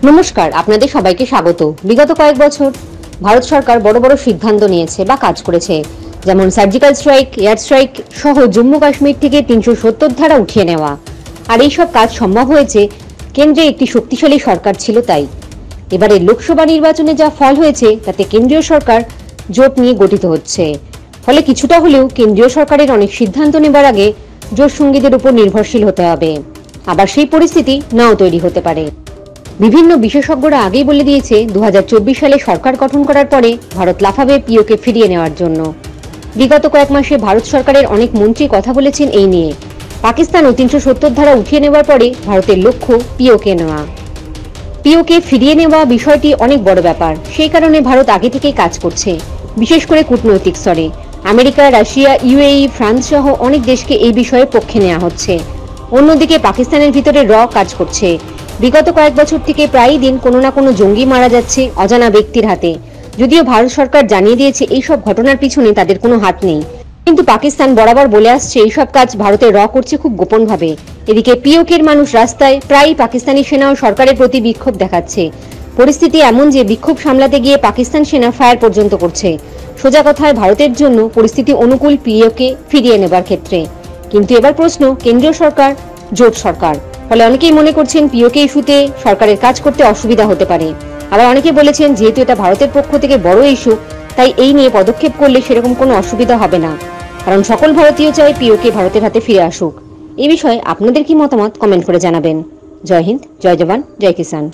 নমস্কার, আপনাদের সবাইকে স্বাগত। বিগত কয়েক বছর ভারত সরকার বড় বড় সিদ্ধান্ত নিয়েছে বা কাজ করেছে, যেমন সার্জিক্যাল স্ট্রাইক, এয়ার স্ট্রাইক সহ জম্মু কাশ্মীর থেকে ৩৭০ ধারা উঠিয়ে নেওয়া। আর এই সব কাজ সম্ভব হয়েছে কেন্দ্রে একটি শক্তিশালী সরকার ছিল তাই। এবারে লোকসভা নির্বাচনে যা ফল হয়েছে তাতে কেন্দ্রীয় সরকার জোট নিয়ে গঠিত হচ্ছে। ফলে কিছুটা হলেও কেন্দ্রীয় সরকারের অনেক সিদ্ধান্ত নেবার আগে জোট সঙ্গীদের উপর নির্ভরশীল হতে হবে। আবার সেই পরিস্থিতি নাও তৈরি হতে পারে। বিভিন্ন বিশেষজ্ঞরা আগেই বলে দিয়েছে ২০২৪ সালে সরকার গঠন করার পরে ভারত লাফাবে পিওকে ফিরিয়ে নেওয়ার জন্য। বিগত কয়েক মাসে ভারত সরকারের অনেক মন্ত্রী কথা বলেছেন এই নিয়ে। পাকিস্তান ও ৩৭০ ধারা উঠিয়ে নেওয়ার পরে ভারতের লক্ষ্য পিওকে নেওয়া। পিওকে ফিরিয়ে নেওয়া বিষয়টি অনেক বড় ব্যাপার, সেই কারণে ভারত আগে থেকেই কাজ করছে, বিশেষ করে কূটনৈতিক স্তরে। আমেরিকা, রাশিয়া, ইউএই, ফ্রান্স সহ অনেক দেশকে এই বিষয়ে পক্ষে নেওয়া হচ্ছে। অন্যদিকে পাকিস্তানের ভিতরে কাজ করছে। বিগত কয়েক বছর থেকে প্রায়ই দিন কোনো না কোনো জঙ্গি মারা যাচ্ছে অজানা ব্যক্তির হাতে। যদিও ভারত সরকার জানিয়ে দিয়েছে এইসব ঘটনার পিছনে তাদের কোনো হাত নেই, কিন্তু পাকিস্তান বরাবর বলে আসছে এইসব কাজ ভারতের করছে খুব গোপনভাবে। এদিকে পিওকের মানুষ রাস্তায় প্রায়ই পাকিস্তানি সেনা ও সরকারের প্রতি বিক্ষোভ দেখাচ্ছে। পরিস্থিতি এমন যে বিক্ষোভ সামলাতে গিয়ে পাকিস্তান সেনা ফায়ার পর্যন্ত করছে। সোজা কথায় ভারতের জন্য পরিস্থিতি অনুকূল পিওকে ফিরিয়ে নেবার ক্ষেত্রে। কিন্তু এবার প্রশ্ন, কেন্দ্রীয় সরকার জোট সরকার, ফলে অনেকেই মনে করছেন পিওকে ইস্যুতে সরকারের কাজ করতে অসুবিধা হতে পারে। আবার অনেকে বলেছেন যেহেতু এটা ভারতের পক্ষ থেকে বড় ইস্যু, তাই এই নিয়ে পদক্ষেপ করলে সেরকম কোনো অসুবিধা হবে না, কারণ সকল ভারতীয় চায় পিওকে ভারতের হাতে ফিরে আসুক। এই বিষয়ে আপনাদের কি মতামত কমেন্ট করে জানাবেন। জয় হিন্দ, জয় জওয়ান, জয় কিষান।